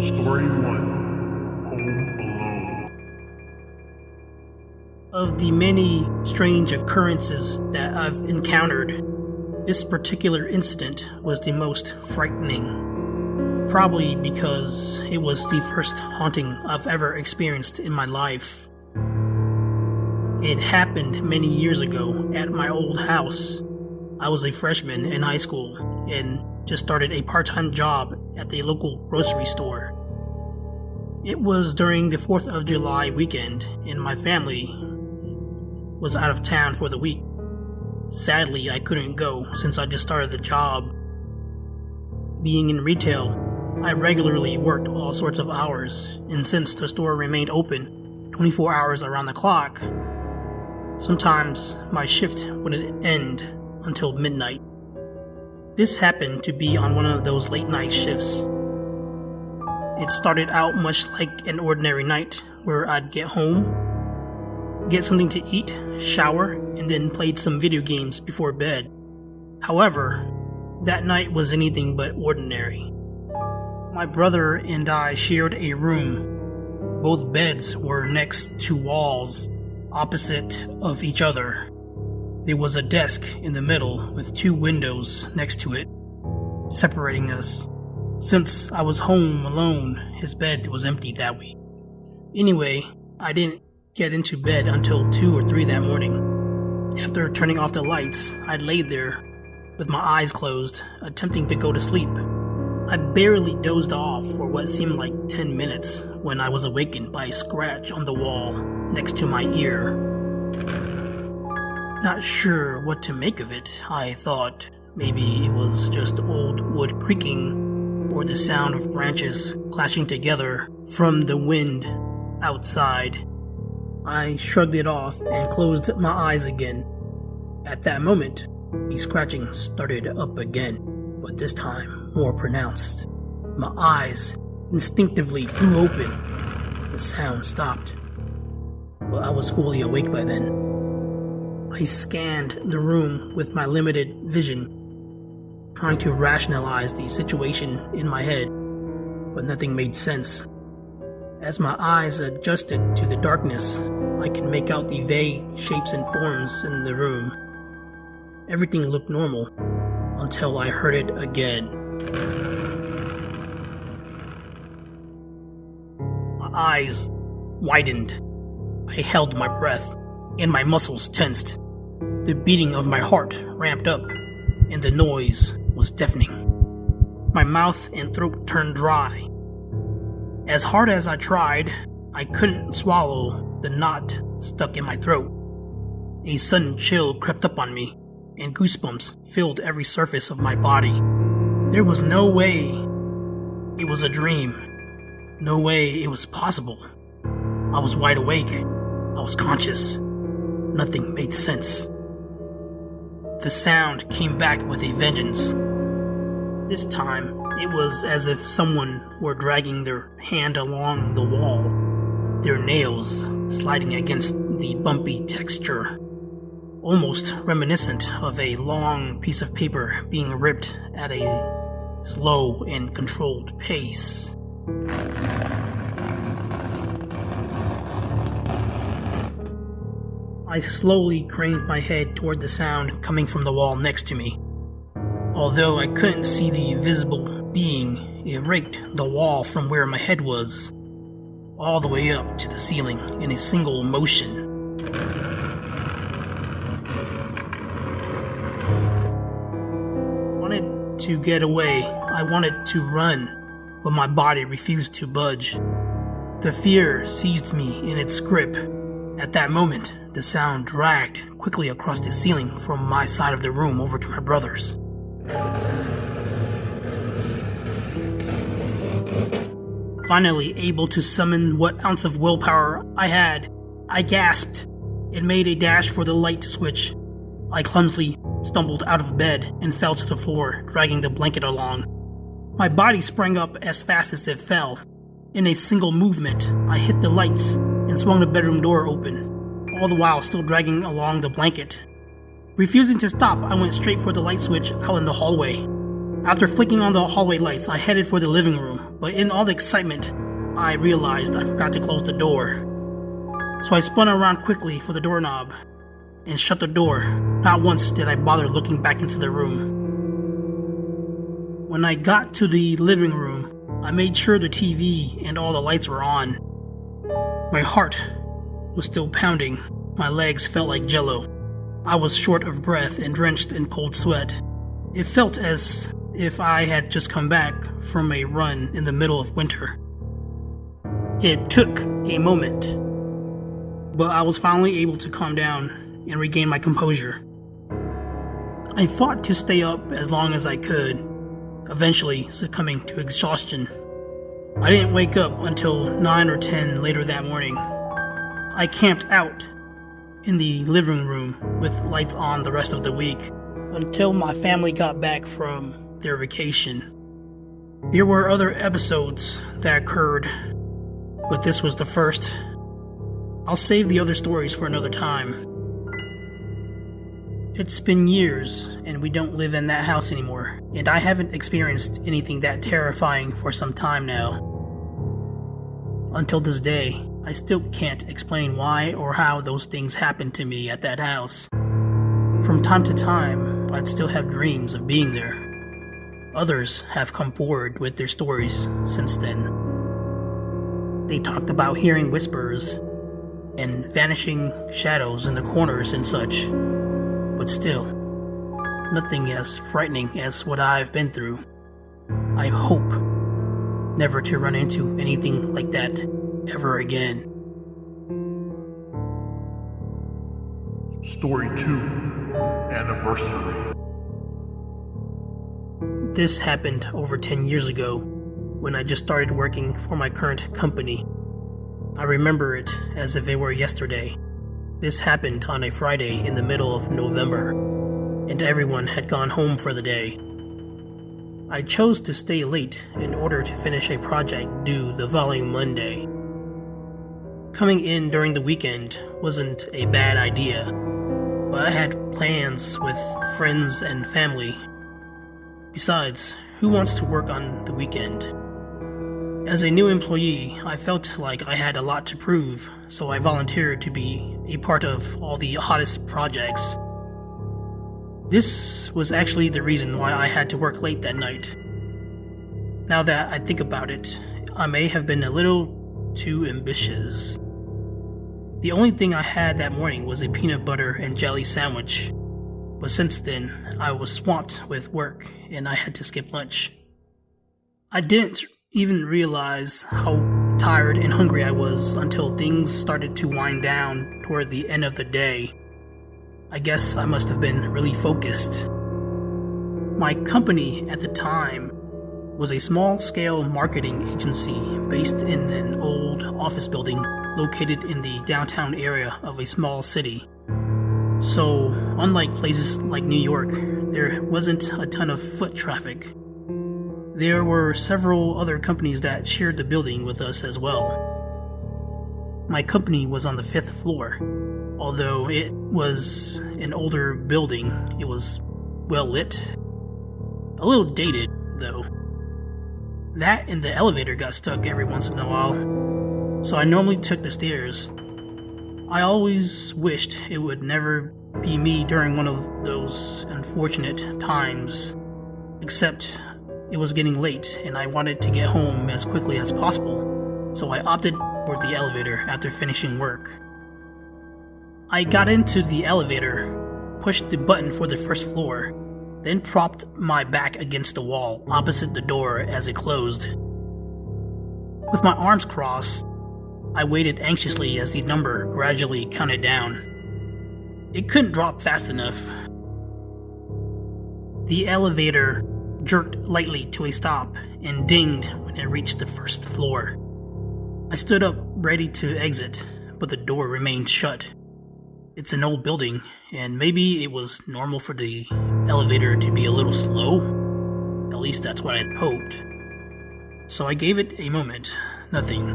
Story 1. Home Alone. Of the many strange occurrences that I've encountered, this particular incident was the most frightening. Probably because it was the first haunting I've ever experienced in my life. It happened many years ago at my old house. I was a freshman in high school and just started a part-time job at the local grocery store. It was during the 4th of July weekend and my family was out of town for the week. Sadly, I couldn't go since I just started the job. Being in retail, I regularly worked all sorts of hours, and since the store remained open 24 hours around the clock, sometimes my shift wouldn't end until midnight. This happened to be on one of those late night shifts. It started out much like an ordinary night where I'd get home, get something to eat, shower, and then played some video games before bed. However, that night was anything but ordinary. My brother and I shared a room. Both beds were next to walls opposite of each other. There was a desk in the middle with 2 windows next to it, separating us. Since I was home alone, his bed was empty that week. Anyway, I didn't get into bed until 2 or 3 that morning. After turning off the lights, I laid there with my eyes closed, attempting to go to sleep. I barely dozed off for what seemed like 10 minutes when I was awakened by a scratch on the wall next to my ear. Not sure what to make of it. I thought maybe it was just old wood creaking or the sound of branches clashing together from the wind outside. I shrugged it off and closed my eyes again. At that moment, the scratching started up again, but this time more pronounced. My eyes instinctively flew open. The sound stopped, but I was fully awake by then. I scanned the room with my limited vision, trying to rationalize the situation in my head, but nothing made sense. As my eyes adjusted to the darkness, I could make out the vague shapes and forms in the room. Everything looked normal until I heard it again. My eyes widened. I held my breath, and my muscles tensed. The beating of my heart ramped up, and the noise was deafening. My mouth and throat turned dry. As hard as I tried, I couldn't swallow the knot stuck in my throat. A sudden chill crept up on me, and goosebumps filled every surface of my body. There was no way it was a dream. No way it was possible. I was wide awake. I was conscious. Nothing made sense. The sound came back with a vengeance. This time, it was as if someone were dragging their hand along the wall, their nails sliding against the bumpy texture, almost reminiscent of a long piece of paper being ripped at a slow and controlled pace. I slowly craned my head toward the sound coming from the wall next to me. Although I couldn't see the visible being, it raked the wall from where my head was, all the way up to the ceiling in a single motion. I wanted to get away. I wanted to run, but my body refused to budge. The fear seized me in its grip. At that moment, the sound dragged quickly across the ceiling from my side of the room over to my brother's. Finally able to summon what ounce of willpower I had, I gasped and made a dash for the light switch. I clumsily stumbled out of bed and fell to the floor, dragging the blanket along. My body sprang up as fast as it fell. In a single movement, I hit the lights and swung the bedroom door open, all the while still dragging along the blanket. Refusing to stop, I went straight for the light switch out in the hallway. After flicking on the hallway lights, I headed for the living room, but in all the excitement, I realized I forgot to close the door. So I spun around quickly for the doorknob and shut the door. Not once did I bother looking back into the room. When I got to the living room, I made sure the TV and all the lights were on. My heart was still pounding. My legs felt like jello. I was short of breath and drenched in cold sweat. It felt as if I had just come back from a run in the middle of winter. It took a moment, but I was finally able to calm down and regain my composure. I fought to stay up as long as I could, eventually succumbing to exhaustion. I didn't wake up until 9 or 10 later that morning. I camped out in the living room with lights on the rest of the week until my family got back from their vacation. There were other episodes that occurred, but this was the first. I'll save the other stories for another time. It's been years, and we don't live in that house anymore, and I haven't experienced anything that terrifying for some time now. Until this day, I still can't explain why or how those things happened to me at that house. From time to time, I'd still have dreams of being there. Others have come forward with their stories since then. They talked about hearing whispers and vanishing shadows in the corners and such. But still, nothing as frightening as what I've been through. I hope never to run into anything like that ever again. Story 2, Anniversary. This happened over 10 years ago when I just started working for my current company. I remember it as if it were yesterday. This happened on a Friday in the middle of November, and everyone had gone home for the day. I chose to stay late in order to finish a project due the following Monday. Coming in during the weekend wasn't a bad idea, but I had plans with friends and family. Besides, who wants to work on the weekend? As a new employee, I felt like I had a lot to prove, so I volunteered to be a part of all the hottest projects. This was actually the reason why I had to work late that night. Now that I think about it, I may have been a little too ambitious. The only thing I had that morning was a peanut butter and jelly sandwich, but since then, I was swamped with work and I had to skip lunch. I didn't even realize how tired and hungry I was until things started to wind down toward the end of the day. I guess I must have been really focused. My company at the time was a small-scale marketing agency based in an old office building located in the downtown area of a small city. So, unlike places like New York, there wasn't a ton of foot traffic. There were several other companies that shared the building with us as well. My company was on the 5th floor. Although it was an older building, it was well lit. A little dated, though. That and the elevator got stuck every once in a while, so I normally took the stairs. I always wished it would never be me during one of those unfortunate times, except it was getting late and I wanted to get home as quickly as possible, so I opted for the elevator after finishing work. I got into the elevator, pushed the button for the first floor, then propped my back against the wall opposite the door as it closed. With my arms crossed, I waited anxiously as the number gradually counted down. It couldn't drop fast enough. The elevator jerked lightly to a stop and dinged when it reached the first floor. I stood up ready to exit, but the door remained shut. It's an old building, and maybe it was normal for the elevator to be a little slow. At least that's what I'd hoped. So I gave it a moment. Nothing.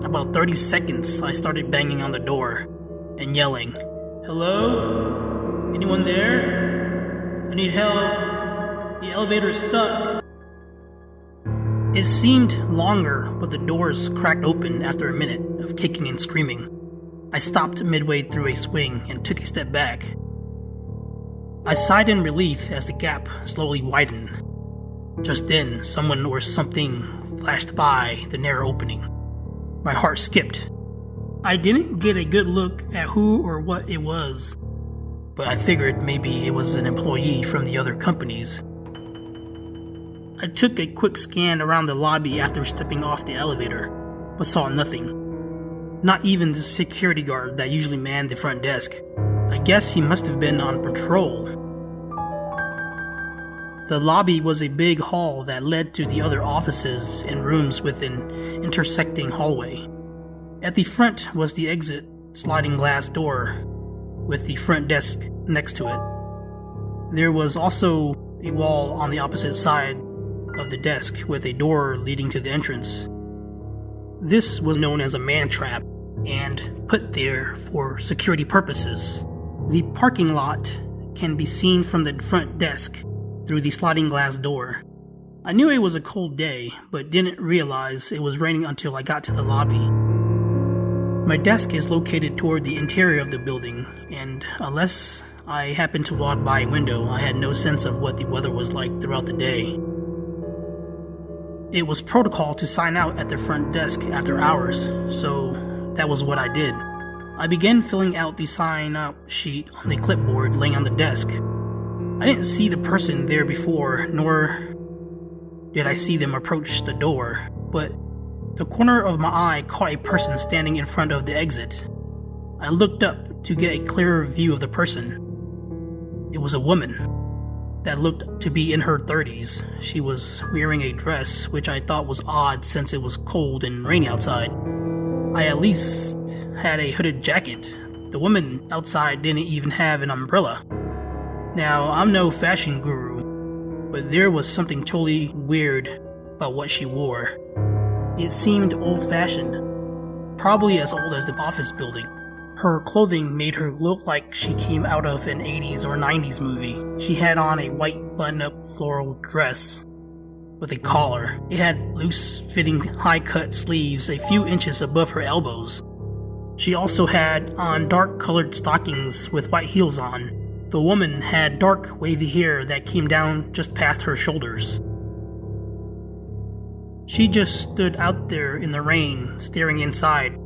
About 30 seconds, I started banging on the door and yelling, "Hello? Anyone there? I need help." The elevator's stuck. It seemed longer, but the doors cracked open after a minute of kicking and screaming. I stopped midway through a swing and took a step back. I sighed in relief as the gap slowly widened. Just then, someone or something flashed by the narrow opening. My heart skipped. I didn't get a good look at who or what it was, but I figured maybe it was an employee from the other companies. I took a quick scan around the lobby after stepping off the elevator, but saw nothing. Not even the security guard that usually manned the front desk. I guess he must have been on patrol. The lobby was a big hall that led to the other offices and rooms with an intersecting hallway. At the front was the exit sliding glass door, with the front desk next to it. There was also a wall on the opposite side of the desk with a door leading to the entrance. This was known as a man trap and put there for security purposes. The parking lot can be seen from the front desk through the sliding glass door. I knew it was a cold day, but didn't realize it was raining until I got to the lobby. My desk is located toward the interior of the building, and unless I happened to walk by a window, I had no sense of what the weather was like throughout the day. It was protocol to sign out at the front desk after hours, so that was what I did. I began filling out the sign-out sheet on the clipboard laying on the desk. I didn't see the person there before, nor did I see them approach the door, but the corner of my eye caught a person standing in front of the exit. I looked up to get a clearer view of the person. It was a woman that looked to be in her 30s. She was wearing a dress, which I thought was odd since it was cold and rainy outside. I at least had a hooded jacket. The woman outside didn't even have an umbrella. Now, I'm no fashion guru, but there was something totally weird about what she wore. It seemed old-fashioned, probably as old as the office building. Her clothing made her look like she came out of an 80s or 90s movie. She had on a white button-up floral dress with a collar. It had loose-fitting high-cut sleeves a few inches above her elbows. She also had on dark-colored stockings with white heels on. The woman had dark, wavy hair that came down just past her shoulders. She just stood out there in the rain, staring inside.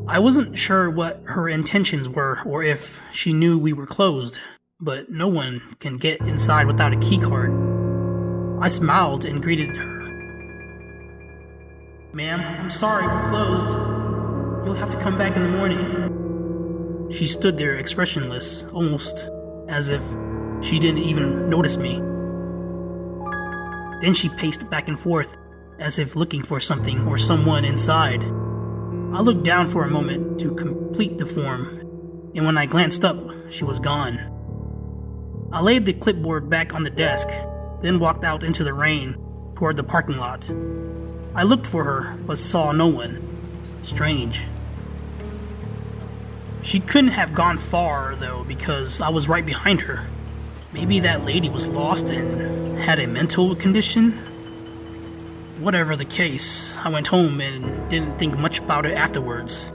I wasn't sure what her intentions were or if she knew we were closed, but no one can get inside without a keycard. I smiled and greeted her. "Ma'am, I'm sorry, we're closed. You'll have to come back in the morning." She stood there expressionless, almost as if she didn't even notice me. Then she paced back and forth, as if looking for something or someone inside. I looked down for a moment to complete the form, and when I glanced up, she was gone. I laid the clipboard back on the desk, then walked out into the rain toward the parking lot. I looked for her, but saw no one. Strange. She couldn't have gone far, though, because I was right behind her. Maybe that lady was lost and had a mental condition? Whatever the case, I went home and didn't think much about it afterwards.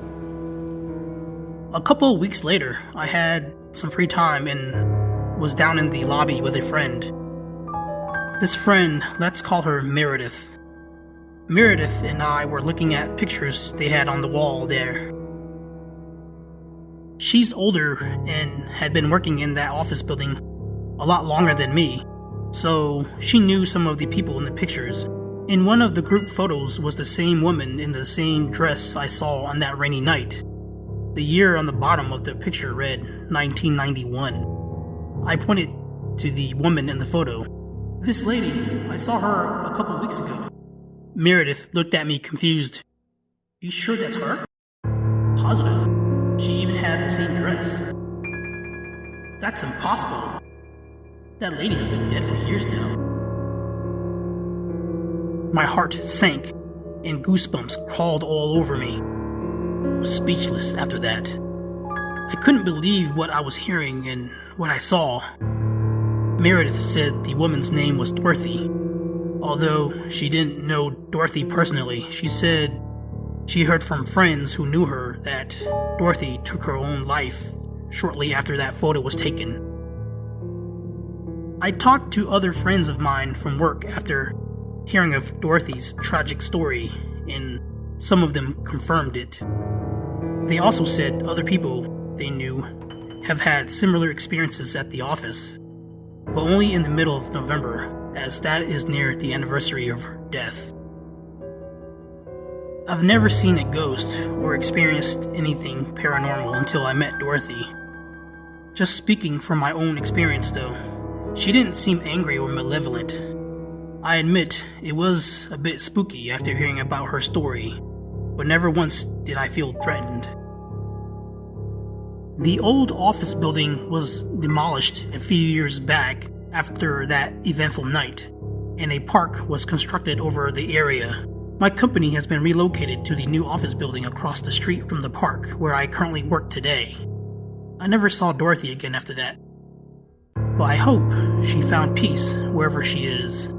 A couple of weeks later, I had some free time and was down in the lobby with a friend. This friend, let's call her Meredith. Meredith and I were looking at pictures they had on the wall there. She's older and had been working in that office building a lot longer than me, so she knew some of the people in the pictures. In one of the group photos was the same woman in the same dress I saw on that rainy night. The year on the bottom of the picture read 1991. I pointed to the woman in the photo. "This lady, I saw her a couple weeks ago." Meredith looked at me confused. "You sure that's her?" "Positive. She even had the same dress." "That's impossible. That lady has been dead for years now." My heart sank, and goosebumps crawled all over me. I was speechless after that. I couldn't believe what I was hearing and what I saw. Meredith said the woman's name was Dorothy. Although she didn't know Dorothy personally, she said she heard from friends who knew her that Dorothy took her own life shortly after that photo was taken. I talked to other friends of mine from work after hearing of Dorothy's tragic story, and some of them confirmed it. They also said other people they knew have had similar experiences at the office, but only in the middle of November, as that is near the anniversary of her death. I've never seen a ghost or experienced anything paranormal until I met Dorothy. Just speaking from my own experience though, she didn't seem angry or malevolent. I admit it was a bit spooky after hearing about her story, but never once did I feel threatened. The old office building was demolished a few years back after that eventful night, and a park was constructed over the area. My company has been relocated to the new office building across the street from the park where I currently work today. I never saw Dorothy again after that, but I hope she found peace wherever she is.